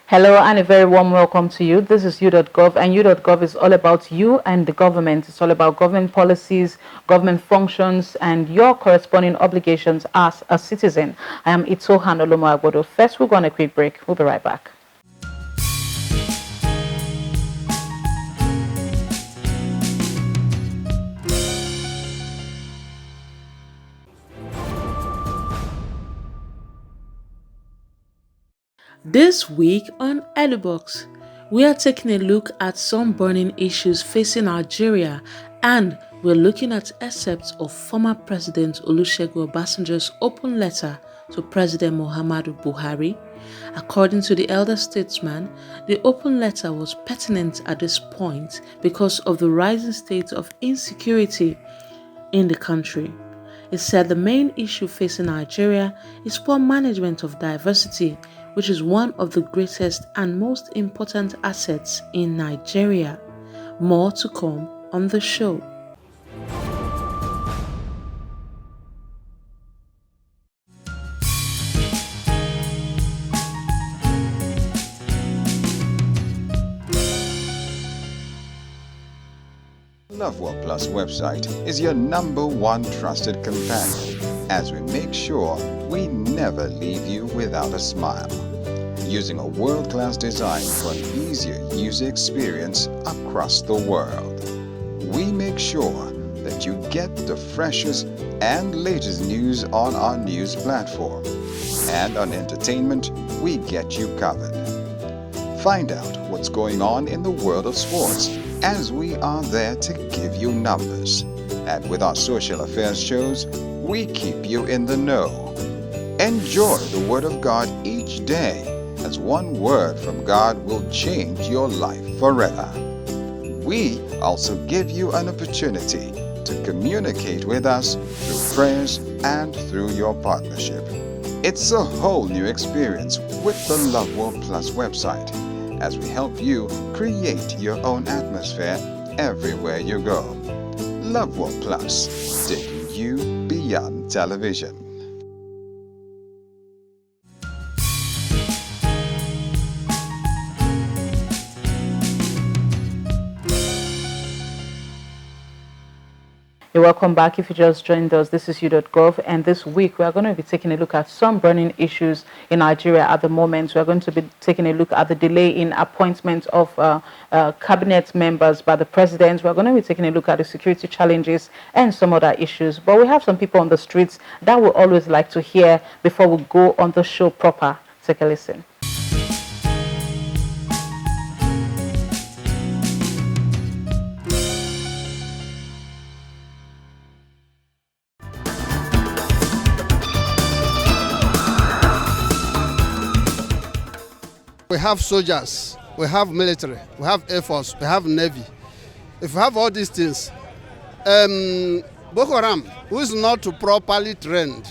Hello and a very warm welcome to you. This is U.Gov, and U.Gov is all about you and the government. It's all about government policies, government functions, and your corresponding obligations as a citizen. I am Itohan Olomu-Agbodo. First, we'll go on a quick break. We'll be right back. This week on Elubox, we are taking a look at some burning issues facing Nigeria, and we're looking at excerpts of former President Olusegun Obasanjo's open letter to President Muhammadu Buhari. According to the elder statesman, the open letter was pertinent at this point because of the rising state of insecurity in the country. It said the main issue facing Nigeria is poor management of diversity, which is one of the greatest and most important assets in Nigeria. More to come on the show. Lovewell Plus website is your #1 trusted companion as we make sure we never leave you without a smile. Using a world-class design for an easier user experience across the world. We make sure that you get the freshest and latest news on our news platform. And on entertainment, we get you covered. Find out what's going on in the world of sports as we are there to give you numbers. And with our social affairs shows, we keep you in the know. Enjoy the Word of God each day, as one word from God will change your life forever. We also give you an opportunity to communicate with us through prayers and through your partnership. It's a whole new experience with the Lovewell Plus website, as we help you create your own atmosphere everywhere you go. Lovewell Plus, taking you beyond television. You're welcome back. If you just joined us, this is U.Gov, and this week we are going to be taking a look at some burning issues in Nigeria at the moment. We are going to be taking a look at the delay in appointment of cabinet members by the president. We are going to be taking a look at the security challenges and some other issues. But we have some people on the streets that we always like to hear before we go on the show proper. Take a listen. We have soldiers, we have military, we have air force, we have navy. If we have all these things, Boko Haram, who is not properly trained,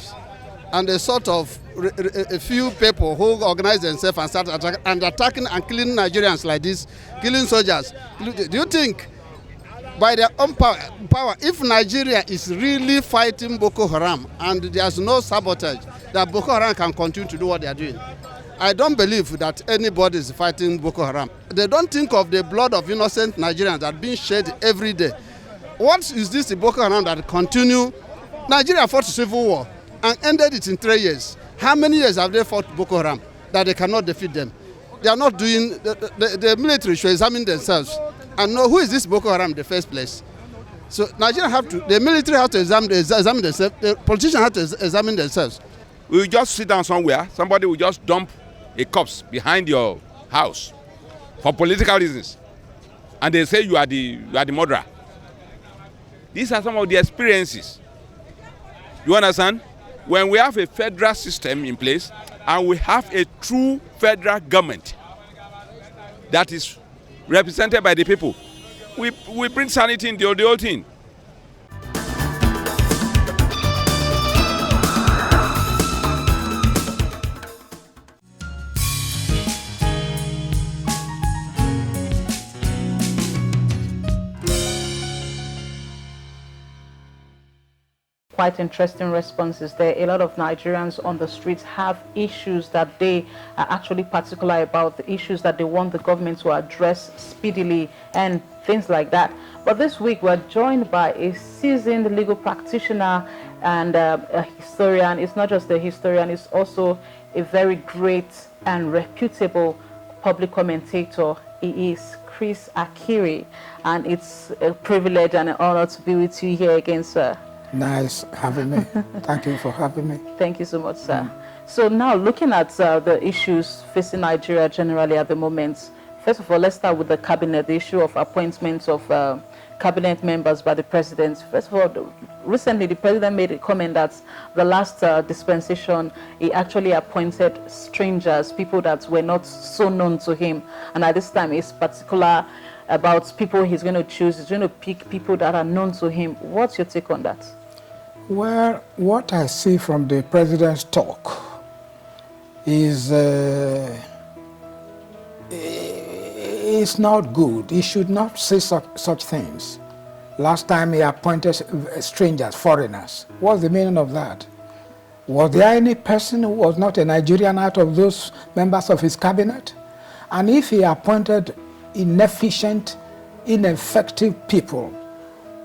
and a sort of a few people who organize themselves and start attacking and killing Nigerians like this, killing soldiers. Do you think by their own power, if Nigeria is really fighting Boko Haram and there's no sabotage, that Boko Haram can continue to do what they are doing? I don't believe that anybody is fighting Boko Haram. They don't think of the blood of innocent Nigerians that are being shed every day. What is this Boko Haram that continue? Nigeria fought a civil war and ended it in 3 years. How many years have they fought Boko Haram that they cannot defeat them? They are not doing, the military should examine themselves and know who is this Boko Haram in the first place. So Nigeria the military have to examine themselves, the politicians have to examine themselves. We will just sit down somewhere, somebody will just dump a corpse behind your house for political reasons, and they say you are the murderer. These are some of the experiences. You understand? When we have a federal system in place and we have a true federal government that is represented by the people, we bring sanity in the whole thing. quite interesting responses there. A lot of Nigerians on the streets have issues that they are actually particular about, the issues that they want the government to address speedily and things like that. But this week we're joined by a seasoned legal practitioner and a historian. It's not just a historian, it's also a very great and reputable public commentator. He is Chris Akiri, and it's a privilege and an honor to be with you here again, sir. Nice having me. Thank you for having me. Thank you so much, sir. So now looking at the issues facing Nigeria generally at the moment, first of all, let's start with the cabinet, the issue of appointments of cabinet members by the president. First of all, recently the president made a comment that the last dispensation, he actually appointed strangers, people that were not so known to him. And at this time, he's particular about people he's going to choose. He's going to pick people that are known to him. What's your take on that? Well, what I see from the president's talk is it's not good. He should not say such things. Last time he appointed strangers, foreigners. What's the meaning of that? Was there any person who was not a Nigerian out of those members of his cabinet? And if he appointed inefficient, ineffective people,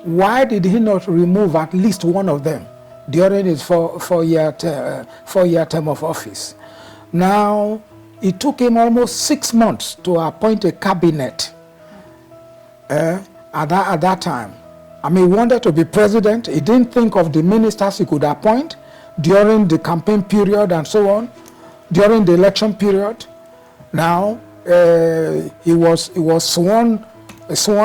why did he not remove at least one of them during his four-year term of office? Now, it took him almost 6 months to appoint a cabinet at that time. I mean, he wanted to be president. He didn't think of the ministers he could appoint during the campaign period and so on, during the election period. Now, he was sworn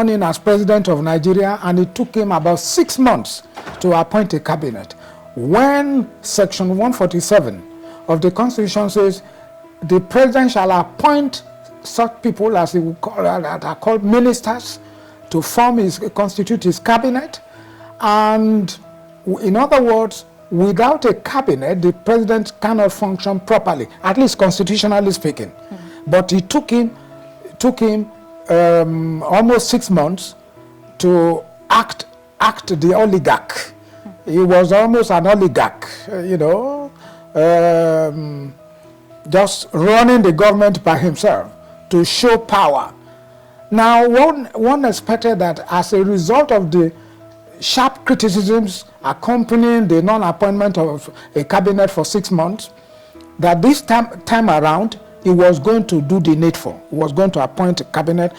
in as president of Nigeria, and it took him about 6 months to appoint a cabinet. When Section 147 of the Constitution says the president shall appoint such people as he would call, that are called ministers to constitute his cabinet, and in other words, without a cabinet, the president cannot function properly, at least constitutionally speaking. But it took him almost 6 months to act the oligarch. He was almost an oligarch, just running the government by himself to show power. Now, one expected that as a result of the sharp criticisms accompanying the non-appointment of a cabinet for 6 months, that this time around, he was going to do the needful. He was going to appoint a cabinet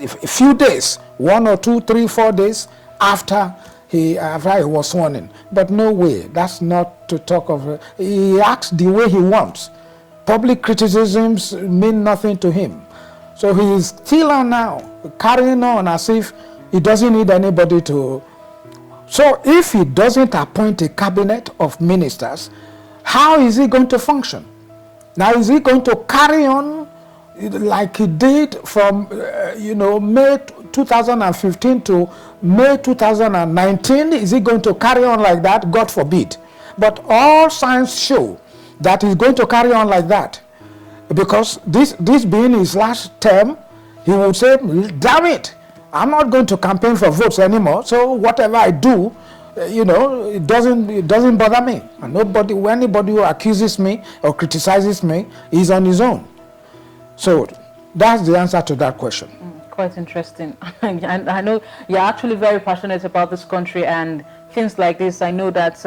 a few days, 1 or 2, 3, 4 days after he was sworn in. But no way, that's not to talk of. He acts the way he wants. Public criticisms mean nothing to him. So he is still on now, carrying on as if he doesn't need anybody to. So if he doesn't appoint a cabinet of ministers, how is he going to function? Now, is he going to carry on like he did from, May 2015 to May 2019? Is he going to carry on like that? God forbid. But all signs show that he's going to carry on like that. Because this being his last term, he would say, damn it, I'm not going to campaign for votes anymore, so whatever I do, it doesn't bother me. And anybody who accuses me or criticizes me is on his own. So that's the answer to that question. Quite interesting. And I know you're actually very passionate about this country and things like this. I know that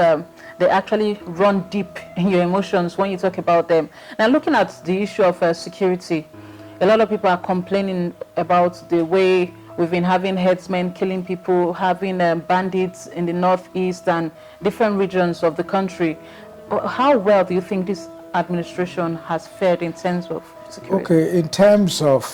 they actually run deep in your emotions when you talk about them. Now, looking at the issue of security, a lot of people are complaining about the way we've been having herdsmen killing people, having bandits in the northeast and different regions of the country. How well do you think this administration has fared in terms of security? Okay, in terms of,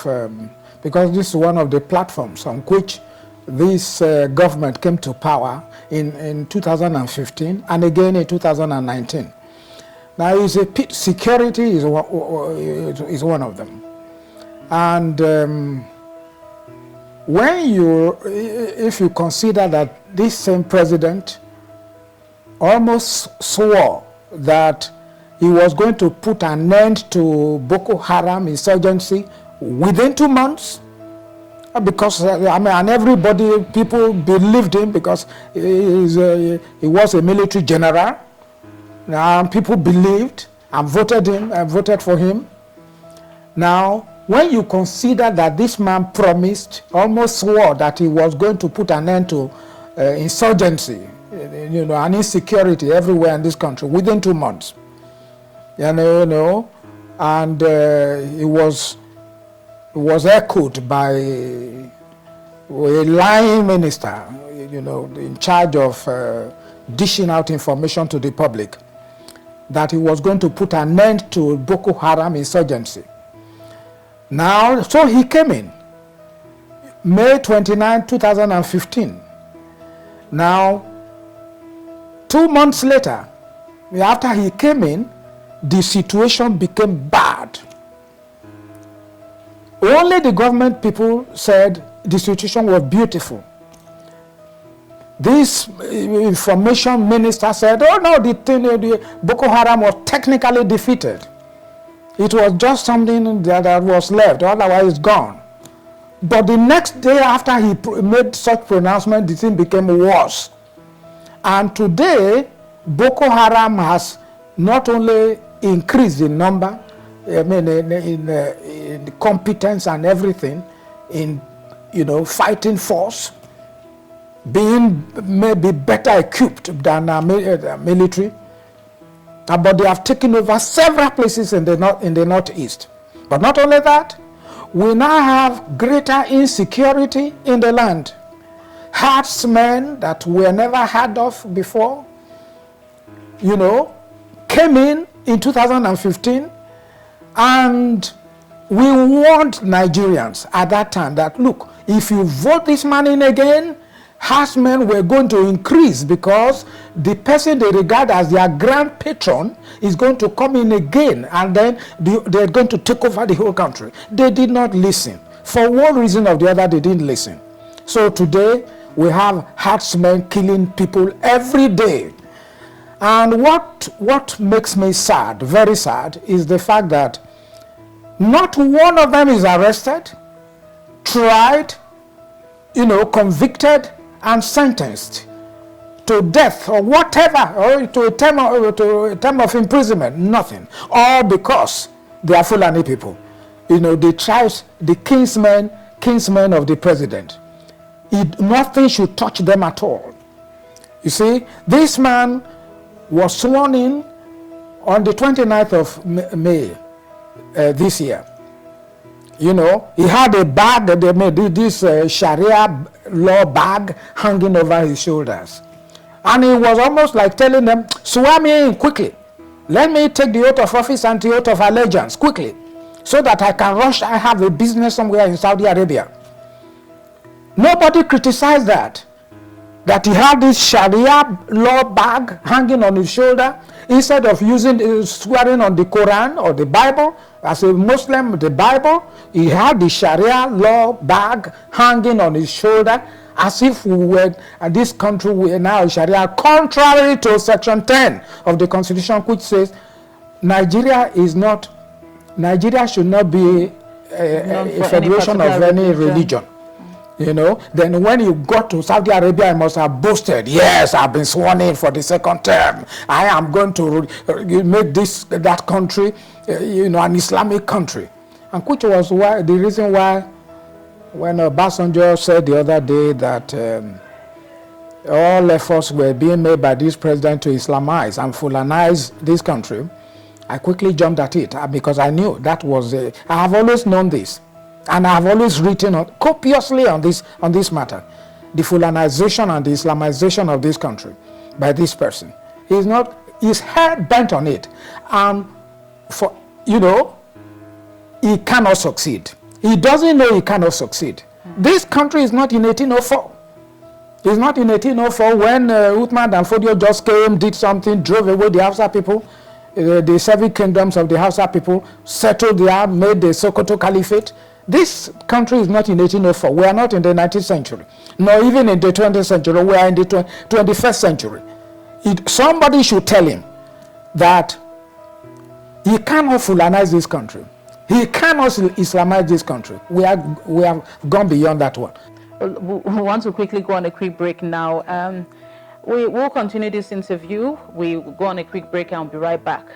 because this is one of the platforms on which this government came to power in 2015 and again in 2019. Now, security is one of them. And if you consider that this same president almost swore that he was going to put an end to Boko Haram insurgency within 2 months, because and everybody, people believed him because he was a military general. Now people believed and voted for him. Now, when you consider that this man promised, almost swore that he was going to put an end to insurgency, and insecurity everywhere in this country within 2 months, and it was echoed by a lying minister, in charge of dishing out information to the public, that he was going to put an end to Boko Haram insurgency. Now, so he came in May 29, 2015. Now, 2 months later, after he came in, the situation became bad. Only the government people said the situation was beautiful. This information minister said, oh no, the Boko Haram was technically defeated. It was just something that was left, otherwise it's gone. But the next day after he made such pronouncement, the thing became worse. And today, Boko Haram has not only increased in number, in competence and everything, in fighting force, being maybe better equipped than our military, but they have taken over several places in the northeast. But not only that, we now have greater insecurity in the land. Herdsmen that were never heard of before, came in 2015, and we warned Nigerians at that time that, look, if you vote this man in again, herdsmen were going to increase because the person they regard as their grand patron is going to come in again, and then they're going to take over the whole country. They did not listen. For one reason or the other, they didn't listen. So today, we have herdsmen killing people every day. And what makes me sad, very sad, is the fact that not one of them is arrested, tried, convicted, and sentenced to death or whatever, or to a term of imprisonment. Nothing. All because they are Fulani people. The tribes, the kinsmen of the president. Nothing should touch them at all. You see, this man was sworn in on the 29th of May this year. He had a bag, they made this Sharia law bag hanging over his shoulders. And he was almost like telling them, swear me in quickly. Let me take the oath of office and the oath of allegiance quickly, so that I can rush. I have a business somewhere in Saudi Arabia. Nobody criticized that he had this Sharia law bag hanging on his shoulder. Instead of swearing on the Quran or the Bible, as a Muslim, the Bible, he had the Sharia law bag hanging on his shoulder, as if we were, this country were now Sharia, contrary to Section 10 of the Constitution, which says Nigeria should not be a federation of any religion. Then when you got to Saudi Arabia, you must have boasted, yes, I've been sworn in for the second term. I am going to make that country, an Islamic country. And which was the reason why, when Obasanjo said the other day that all efforts were being made by this president to Islamize and Fulanize this country, I quickly jumped at it because I knew that was I have always known this. And I have always written copiously on this matter, the Fulanization and the Islamization of this country by this person. He's head bent on it, and he cannot succeed. He doesn't know he cannot succeed. This country is not in 1804. It's not in 1804 when Uthman and Fodio just came, did something, drove away the Hausa people, the 7 kingdoms of the Hausa people, settled there, made the Sokoto Caliphate. This country is not in 1804. We are not in the 19th century, nor even in the 20th century. We are in the 21st century. Somebody should tell him that he cannot Fulanize this country. He cannot Islamize this country. We have gone beyond that one. We want to quickly go on a quick break now. We will continue this interview. We will go on a quick break and I'll be right back.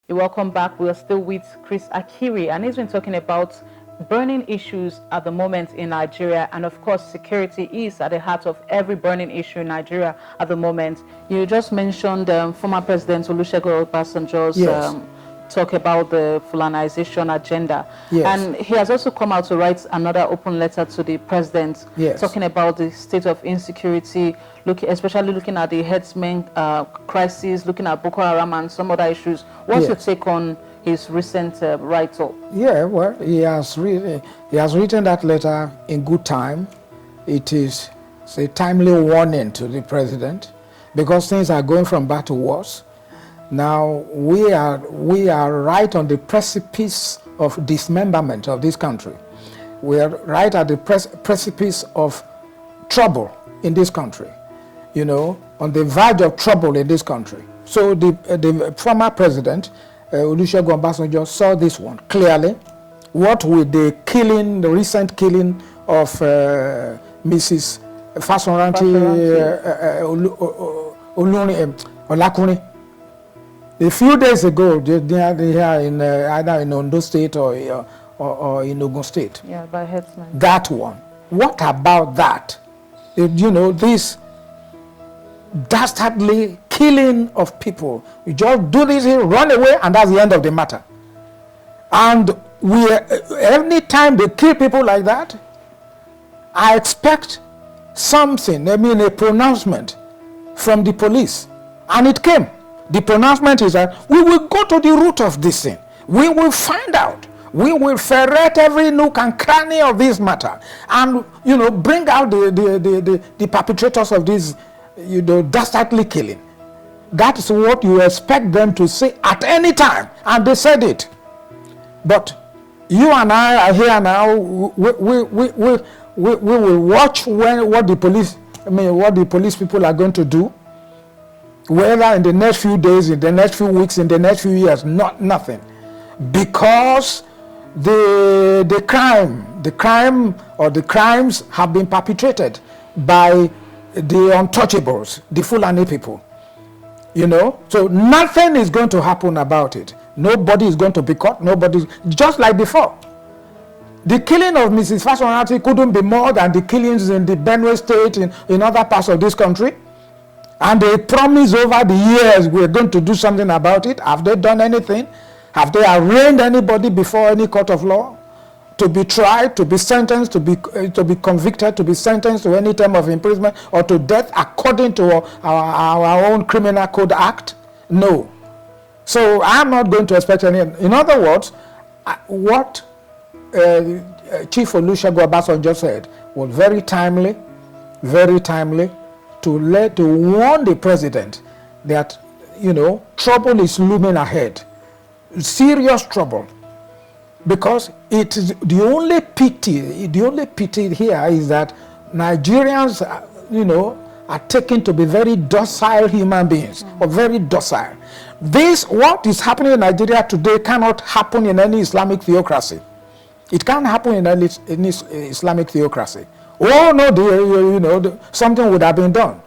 Welcome back. We are still with Chris Akiri, and he's been talking about burning issues at the moment in Nigeria, and of course security is at the heart of every burning issue in Nigeria at the moment. You just mentioned former President Olusegun Obasanjo's talk about the Fulanization agenda, and he has also come out to write another open letter to the president, talking about the state of insecurity, especially looking at the herdsmen crisis, looking at Boko Haram and some other issues. What's your take on his recent write-up? Yeah, well, he has written that letter in good time. It is a timely warning to the president, because things are going from bad to worse. Now we are right on the precipice of dismemberment of this country. We are right at the precipice of trouble in this country, you know, on the verge of trouble in this country. So the former president, Olusegun Obasanjo, saw this one clearly. What with the recent killing of Mrs. Fasoranti Olakunrin. A few days ago, they are in either in Ondo State or in Ogun State. Yeah, by headsmen. That one. What about that? You know, this dastardly killing of people. You just do this, run away, and that's the end of the matter. And any time they kill people like that, I expect something, a pronouncement from the police. And it came. The pronouncement is that we will go to the root of this thing. We will find out. We will ferret every nook and cranny of this matter, and bring out the perpetrators of this, dastardly killing. That is what you expect them to say at any time, and they said it. But you and I are here now. We will watch what the police people are going to do. Whether in the next few days, in the next few weeks, in the next few years, nothing. Because the crimes have been perpetrated by the untouchables, the Fulani people. So nothing is going to happen about it. Nobody is going to be caught. Just like before. The killing of Mrs. Fasoranti couldn't be more than the killings in the Benue State, in other parts of this country. And they promise over the years we're going to do something about it. Have they done anything? Have they arraigned anybody before any court of law to be tried, to be sentenced, to be convicted, to be sentenced to any term of imprisonment or to death according to our own criminal code act? No. So I'm not going to expect any. In other words, what Chief Olusegun Obasanjo said was very timely, to warn the president that trouble is looming ahead, serious trouble. because it is the only pity here is that Nigerians, are taken to be very docile human beings, or very docile. What is happening in Nigeria today cannot happen in any Islamic theocracy. It can't happen in any Islamic theocracy. Oh no, something would have been done.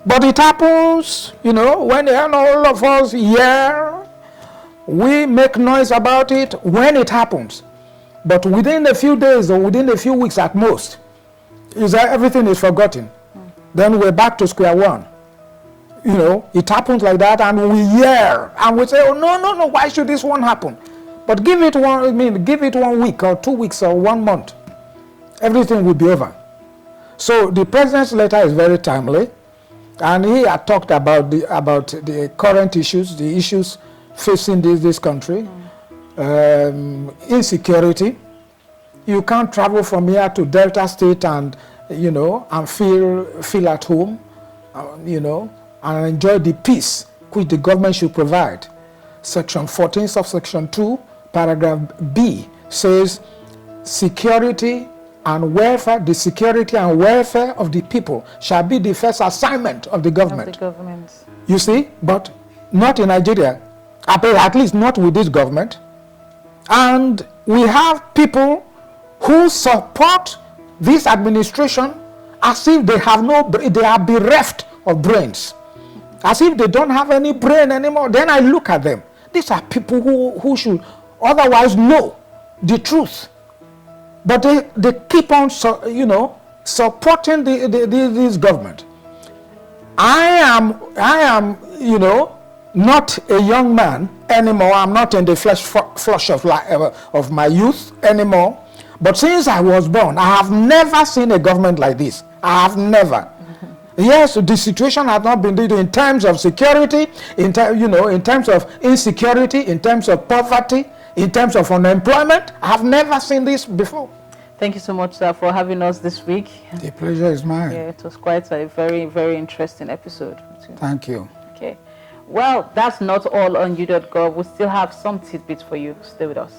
But it happens, when all of us hear, we make noise about it when it happens. But within a few days or within a few weeks at most, everything is forgotten. Then we're back to square one. It happens like that, and we hear and we say, oh no, why should this one happen? But give it 1 week or 2 weeks or 1 month, everything will be over. So the president's letter is very timely, and he had talked about the current issues, the issues facing this country, insecurity. You can't travel from here to Delta State and feel at home, and enjoy the peace which the government should provide. Section 14, subsection 2, paragraph B says, security and welfare, the security and welfare of the people shall be the first assignment of the government. You see, but not in Nigeria, at least not with this government. And we have people who support this administration as if they are bereft of brains, as if they don't have any brain anymore. Then I look at them. These are people who should otherwise know the truth, but they keep on supporting this government. I am not a young man anymore. I'm not in the flush of my youth anymore. But since I was born, I have never seen a government like this. I have never. Yes, the situation has not been in terms of security, in terms of insecurity, in terms of poverty, in terms of unemployment. I have never seen this before. Thank you so much, sir, for having us this week. The pleasure is mine. Yeah, it was quite a very, very interesting episode. Thank you. Okay. Well, that's not all on u.gov. We still have some tidbits for you. Stay with us.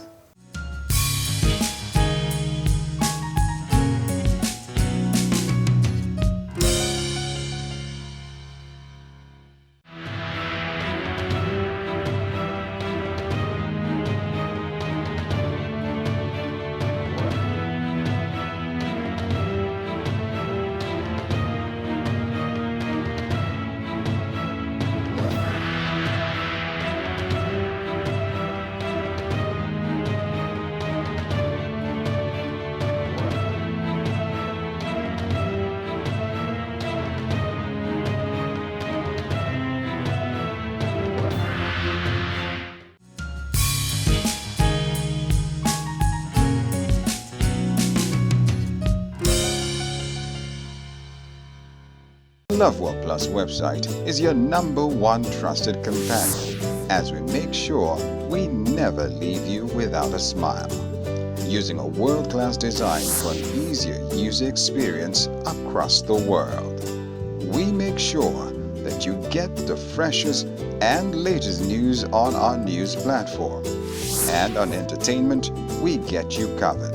Love Work Plus website is your #1 trusted companion as we make sure we never leave you without a smile. Using a world-class design for an easier user experience across the world, we make sure that you get the freshest and latest news on our news platform. And on entertainment, we get you covered.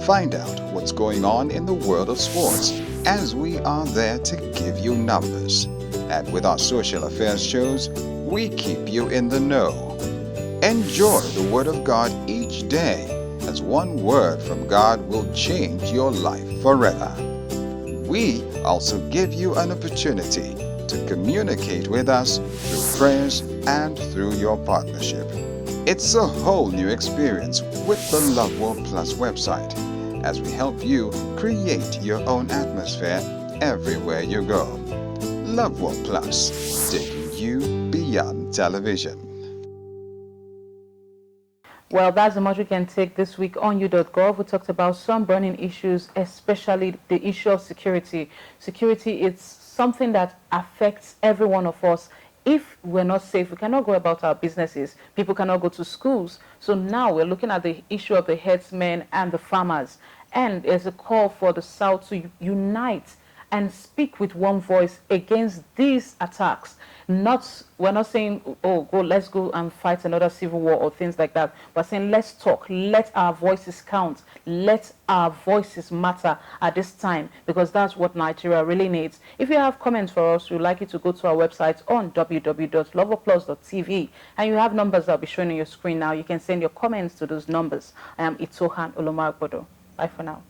Find out what's going on in the world of sports, as we are there to give you numbers. And with our social affairs shows, we keep you in the know. Enjoy the Word of God each day, as one word from God will change your life forever. We also give you an opportunity to communicate with us through prayers and through your partnership. It's a whole new experience with the Love World Plus website, as we help you create your own atmosphere everywhere you go. Love World Plus, taking you beyond television. Well, that's the much we can take this week on u.gov. We talked about some burning issues, especially the issue of security. Security is something that affects every one of us. If we're not safe, we cannot go about our businesses. People cannot go to schools. So now we're looking at the issue of the herdsmen and the farmers. And there's a call for the South to unite and speak with one voice against these attacks. We're not saying, oh, let's go and fight another civil war or things like that. We're saying, let's talk, let our voices count, let our voices matter at this time, because that's what Nigeria really needs. If you have comments for us, we'd like you to go to our website on www.loveoplus.tv, and you have numbers that'll be shown on your screen now. You can send your comments to those numbers. I am Itohan Olomu-Agbodo. Bye for now.